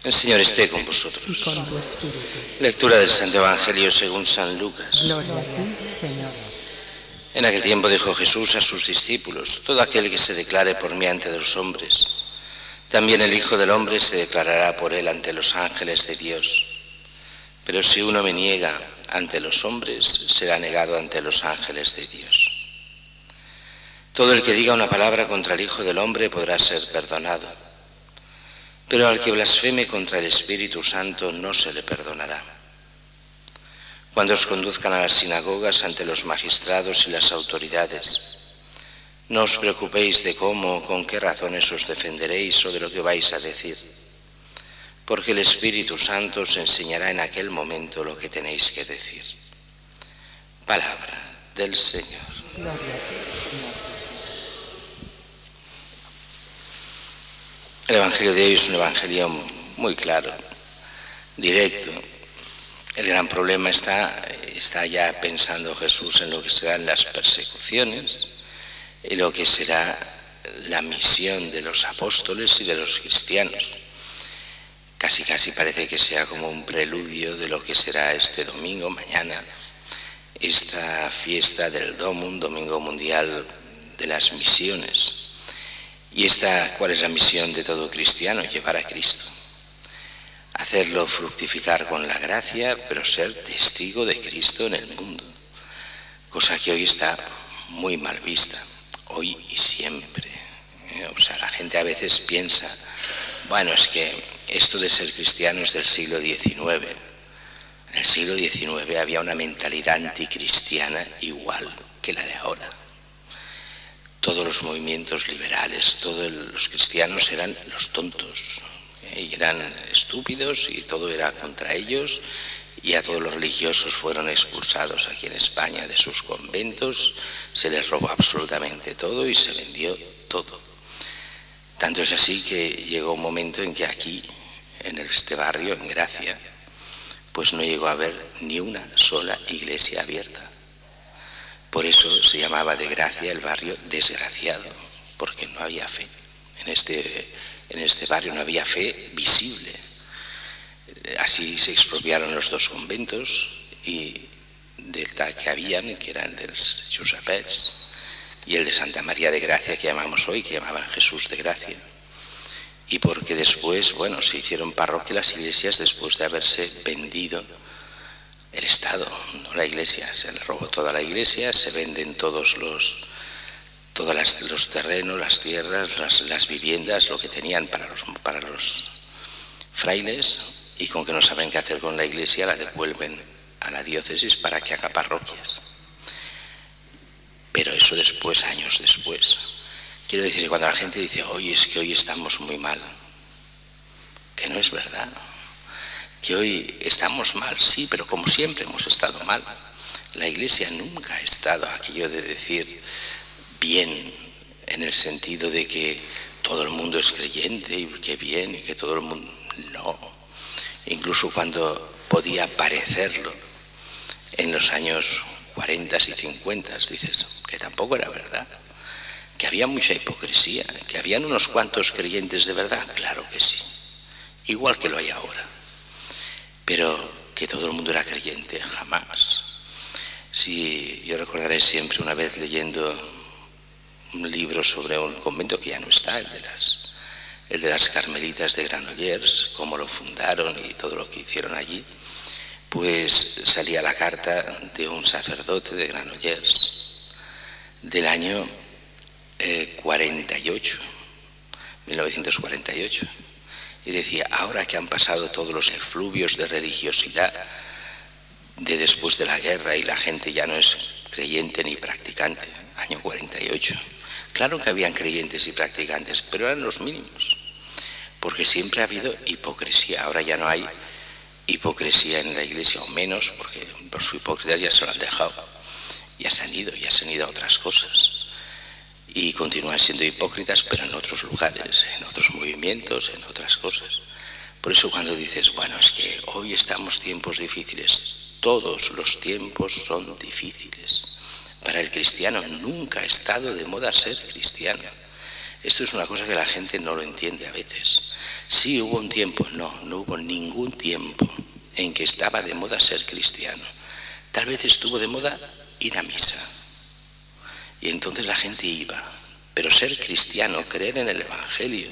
El Señor esté con vosotros. Y con tu espíritu. Lectura del Santo Evangelio según San Lucas. Gloria a ti, Señor. En aquel tiempo dijo Jesús a sus discípulos: todo aquel que se declare por mí ante los hombres, también el Hijo del Hombre se declarará por él ante los ángeles de Dios. Pero si uno me niega ante los hombres, será negado ante los ángeles de Dios. Todo el que diga una palabra contra el Hijo del Hombre podrá ser perdonado, pero al que blasfeme contra el Espíritu Santo no se le perdonará. Cuando os conduzcan a las sinagogas ante los magistrados y las autoridades, no os preocupéis de cómo o con qué razones os defenderéis o de lo que vais a decir, porque el Espíritu Santo os enseñará en aquel momento lo que tenéis que decir. Palabra del Señor. Gloria a ti, Señor. El Evangelio de hoy es un Evangelio muy claro, directo. El gran problema está ya pensando Jesús en lo que serán las persecuciones y lo que será la misión de los apóstoles y de los cristianos. Casi parece que sea como un preludio de lo que será este domingo, mañana, esta fiesta del Domum, Domingo Mundial de las Misiones. ¿Y cuál es la misión de todo cristiano? Llevar a Cristo. Hacerlo fructificar con la gracia, pero ser testigo de Cristo en el mundo. Cosa que hoy está muy mal vista, hoy y siempre. O sea, la gente a veces piensa, bueno, es que esto de ser cristiano es del siglo XIX. En el siglo XIX había una mentalidad anticristiana igual que la de ahora. Todos los movimientos liberales, todos los cristianos eran los tontos, y eran estúpidos y todo era contra ellos, y a todos los religiosos fueron expulsados aquí en España de sus conventos, se les robó absolutamente todo y se vendió todo. Tanto es así que llegó un momento en que aquí, en este barrio, en Gracia, pues no llegó a haber ni una sola iglesia abierta. Por eso se llamaba de Gracia el barrio desgraciado, porque no había fe. En este barrio no había fe visible. Así se expropiaron los dos conventos y que habían, que eran el de los Josepets y el de Santa María de Gracia, que llamamos hoy, que llamaban Jesús de Gracia. Y porque después, bueno, se hicieron parroquias las iglesias después de haberse vendido el Estado, no la Iglesia. Se le robó toda la Iglesia, se venden todos los terrenos, las tierras, las viviendas, lo que tenían para los frailes, y con que no saben qué hacer con la Iglesia la devuelven a la diócesis para que haga parroquias. Pero eso después, años después. Quiero decir que cuando la gente dice, oye, es que hoy estamos muy mal, que no es verdad. Que hoy estamos mal, sí, pero como siempre hemos estado mal. La Iglesia nunca ha estado aquello de decir bien, en el sentido de que todo el mundo es creyente y que bien, y que todo el mundo... No. Incluso cuando podía parecerlo, en los años 40 y 50, dices que tampoco era verdad. Que había mucha hipocresía, que habían unos cuantos creyentes de verdad, claro que sí. Igual que lo hay ahora. Pero que todo el mundo era creyente, jamás. Sí, yo recordaré siempre una vez leyendo un libro sobre un convento que ya no está, el de las Carmelitas de Granollers, cómo lo fundaron y todo lo que hicieron allí, pues salía la carta de un sacerdote de Granollers del año 1948. Y decía, ahora que han pasado todos los efluvios de religiosidad de después de la guerra y la gente ya no es creyente ni practicante, año 48. Claro que habían creyentes y practicantes, pero eran los mínimos, porque siempre ha habido hipocresía. Ahora ya no hay hipocresía en la Iglesia, o menos, porque los hipócritas ya se lo han dejado, ya se han ido a otras cosas. Y continúan siendo hipócritas, pero en otros lugares, en otros movimientos, en otras cosas. Por eso cuando dices, bueno, es que hoy estamos tiempos difíciles, todos los tiempos son difíciles. Para el cristiano nunca ha estado de moda ser cristiano. Esto es una cosa que la gente no lo entiende a veces. Sí hubo un tiempo, no hubo ningún tiempo en que estaba de moda ser cristiano. Tal vez estuvo de moda ir a misa. Y entonces la gente iba. Pero ser cristiano, creer en el Evangelio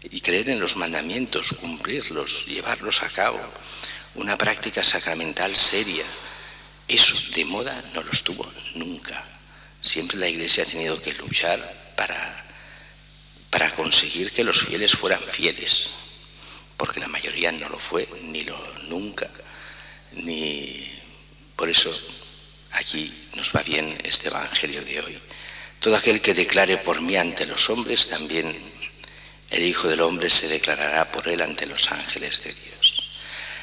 y creer en los mandamientos, cumplirlos, llevarlos a cabo, una práctica sacramental seria, eso de moda no lo estuvo nunca. Siempre la Iglesia ha tenido que luchar para conseguir que los fieles fueran fieles, porque la mayoría no lo fue, nunca, ni por eso aquí nos va bien este Evangelio de hoy. Todo aquel que declare por mí ante los hombres, también el Hijo del Hombre se declarará por él ante los ángeles de Dios.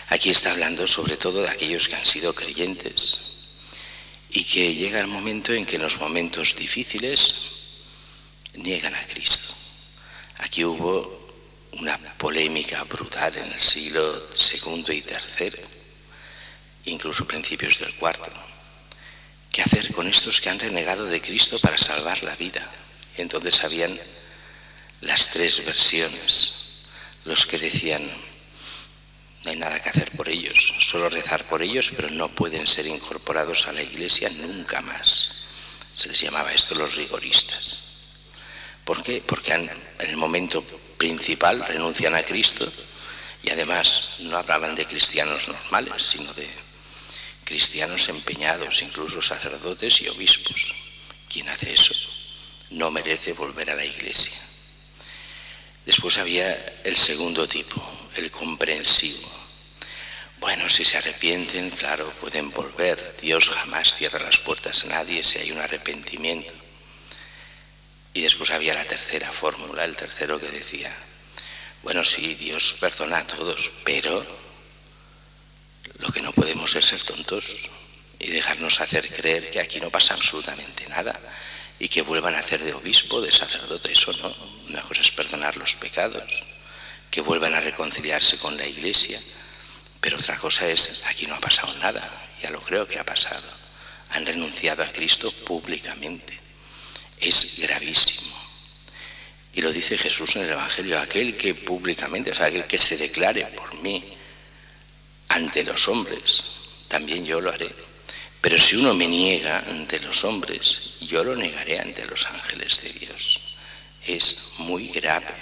Aquí está hablando sobre todo de aquellos que han sido creyentes y que llega el momento en que en los momentos difíciles niegan a Cristo. Aquí hubo una polémica brutal en el siglo II y III, incluso principios del IV. ¿Qué hacer con estos que han renegado de Cristo para salvar la vida? Y entonces habían las tres versiones. Los que decían, no hay nada que hacer por ellos, solo rezar por ellos, pero no pueden ser incorporados a la Iglesia nunca más. Se les llamaba esto los rigoristas. ¿Por qué? Porque en el momento principal renuncian a Cristo y además no hablaban de cristianos normales, sino de cristianos empeñados, incluso sacerdotes y obispos. Quien hace eso no merece volver a la Iglesia. Después había el segundo tipo, el comprensivo. Bueno, si se arrepienten, claro, pueden volver. Dios jamás cierra las puertas a nadie si hay un arrepentimiento. Y después había la tercera fórmula, el tercero que decía, bueno, sí, Dios perdona a todos, pero lo que no podemos es ser tontos y dejarnos hacer creer que aquí no pasa absolutamente nada y que vuelvan a hacer de obispo, de sacerdote. Eso no. Una cosa es perdonar los pecados, que vuelvan a reconciliarse con la Iglesia, pero otra cosa es, aquí no ha pasado nada, ya lo creo que ha pasado. Han renunciado a Cristo públicamente. Es gravísimo. Y lo dice Jesús en el Evangelio, aquel que públicamente, o sea, aquel que se declare por mí ante los hombres, también yo lo haré. Pero si uno me niega ante los hombres, yo lo negaré ante los ángeles de Dios. Es muy grave.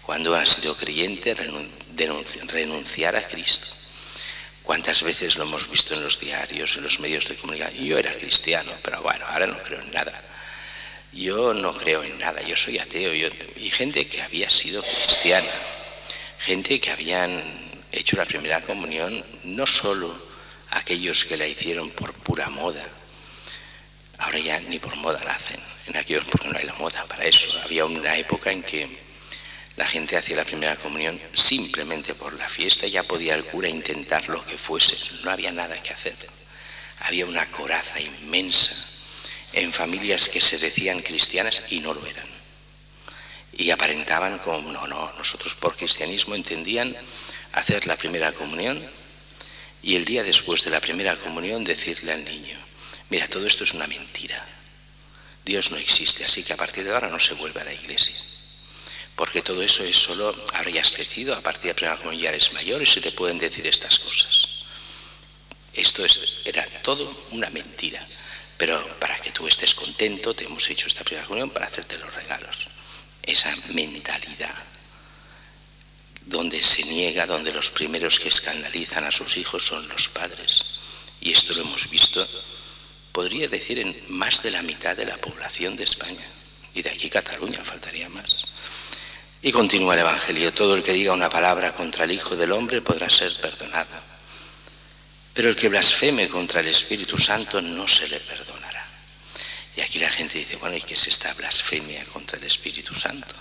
Cuando has sido creyente, renunciar a Cristo. ¿Cuántas veces lo hemos visto en los diarios, en los medios de comunicación? Yo era cristiano, pero bueno, ahora no creo en nada. Yo no creo en nada, yo soy ateo. Y gente que había sido cristiana, gente que habían hecho la primera comunión, no solo aquellos que la hicieron por pura moda, ahora ya ni por moda la hacen, en aquellos porque no hay la moda para eso. Había una época en que la gente hacía la primera comunión simplemente por la fiesta, ya podía el cura intentar lo que fuese, no había nada que hacer. Había una coraza inmensa en familias que se decían cristianas y no lo eran. Y aparentaban como, no, nosotros por cristianismo entendían hacer la primera comunión y el día después de la primera comunión decirle al niño, mira, todo esto es una mentira. Dios no existe, así que a partir de ahora no se vuelve a la Iglesia. Porque todo eso es solo, ahora ya has crecido, a partir de la primera comunión ya eres mayor y se te pueden decir estas cosas. Esto era todo una mentira. Pero para que tú estés contento, te hemos hecho esta primera comunión para hacerte los regalos. Esa mentalidad donde se niega, donde los primeros que escandalizan a sus hijos son los padres. Y esto lo hemos visto, podría decir, en más de la mitad de la población de España. Y de aquí Cataluña, faltaría más. Y continúa el Evangelio, todo el que diga una palabra contra el Hijo del Hombre podrá ser perdonado. Pero el que blasfeme contra el Espíritu Santo no se le perdonará. Y aquí la gente dice, bueno, ¿y qué es esta blasfemia contra el Espíritu Santo?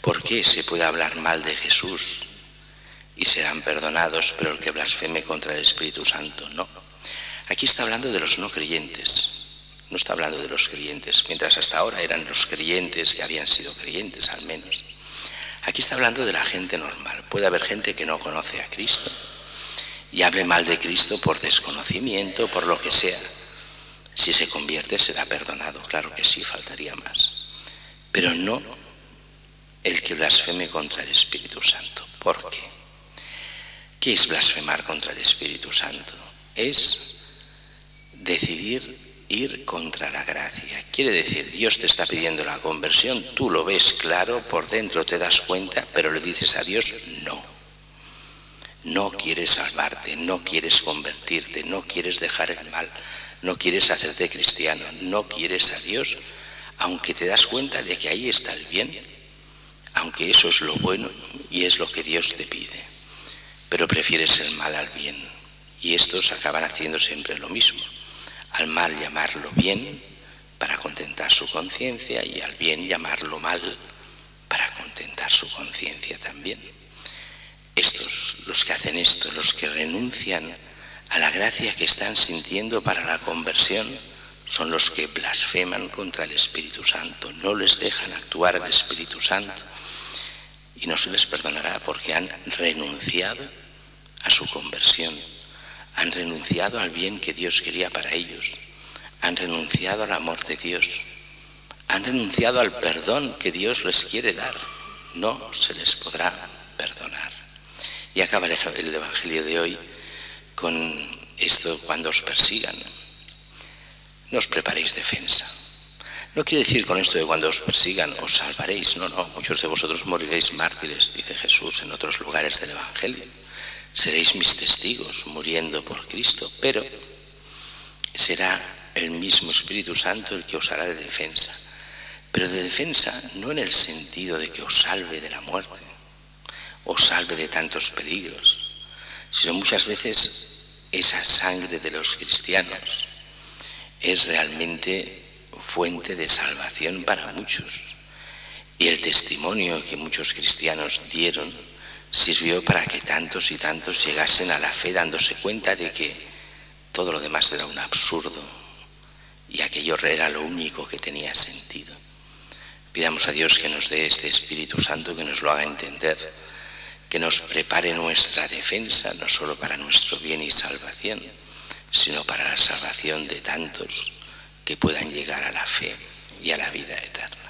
¿Por qué se puede hablar mal de Jesús y serán perdonados, pero el que blasfeme contra el Espíritu Santo no? Aquí está hablando de los no creyentes, no está hablando de los creyentes, mientras hasta ahora eran los creyentes que habían sido creyentes al menos. Aquí está hablando de la gente normal. Puede haber gente que no conoce a Cristo y hable mal de Cristo por desconocimiento, por lo que sea. Si se convierte será perdonado, claro que sí, faltaría más. pero no el que blasfeme contra el Espíritu Santo. ¿Por qué? ¿Qué es blasfemar contra el Espíritu Santo? Es decidir ir contra la gracia. Quiere decir, Dios te está pidiendo la conversión, tú lo ves claro, por dentro te das cuenta, pero le dices a Dios, no. No quieres salvarte, no quieres convertirte, no quieres dejar el mal, no quieres hacerte cristiano, no quieres a Dios, aunque te das cuenta de que ahí está el bien, aunque eso es lo bueno y es lo que Dios te pide, pero prefieres el mal al bien, y estos acaban haciendo siempre lo mismo. Al mal llamarlo bien para contentar su conciencia y al bien llamarlo mal para contentar su conciencia también. Estos, los que hacen esto, los que renuncian a la gracia que están sintiendo para la conversión, son los que blasfeman contra el Espíritu Santo, no les dejan actuar al Espíritu Santo y no se les perdonará porque han renunciado a su conversión. Han renunciado al bien que Dios quería para ellos, han renunciado al amor de Dios, han renunciado al perdón que Dios les quiere dar. No se les podrá perdonar. Y acaba el Evangelio de hoy con esto: cuando os persigan, no os preparéis defensa. No quiere decir con esto de cuando os persigan os salvaréis, no, muchos de vosotros moriréis mártires, dice Jesús en otros lugares del Evangelio. Seréis mis testigos muriendo por Cristo, pero será el mismo Espíritu Santo el que os hará de defensa. Pero de defensa no en el sentido de que os salve de la muerte, os salve de tantos peligros, sino muchas veces esa sangre de los cristianos es realmente fuente de salvación para muchos. Y el testimonio que muchos cristianos dieron sirvió para que tantos y tantos llegasen a la fe dándose cuenta de que todo lo demás era un absurdo y aquello era lo único que tenía sentido. Pidamos a Dios que nos dé este Espíritu Santo, que nos lo haga entender, que nos prepare nuestra defensa, no solo para nuestro bien y salvación, sino para la salvación de tantos que puedan llegar a la fe y a la vida eterna.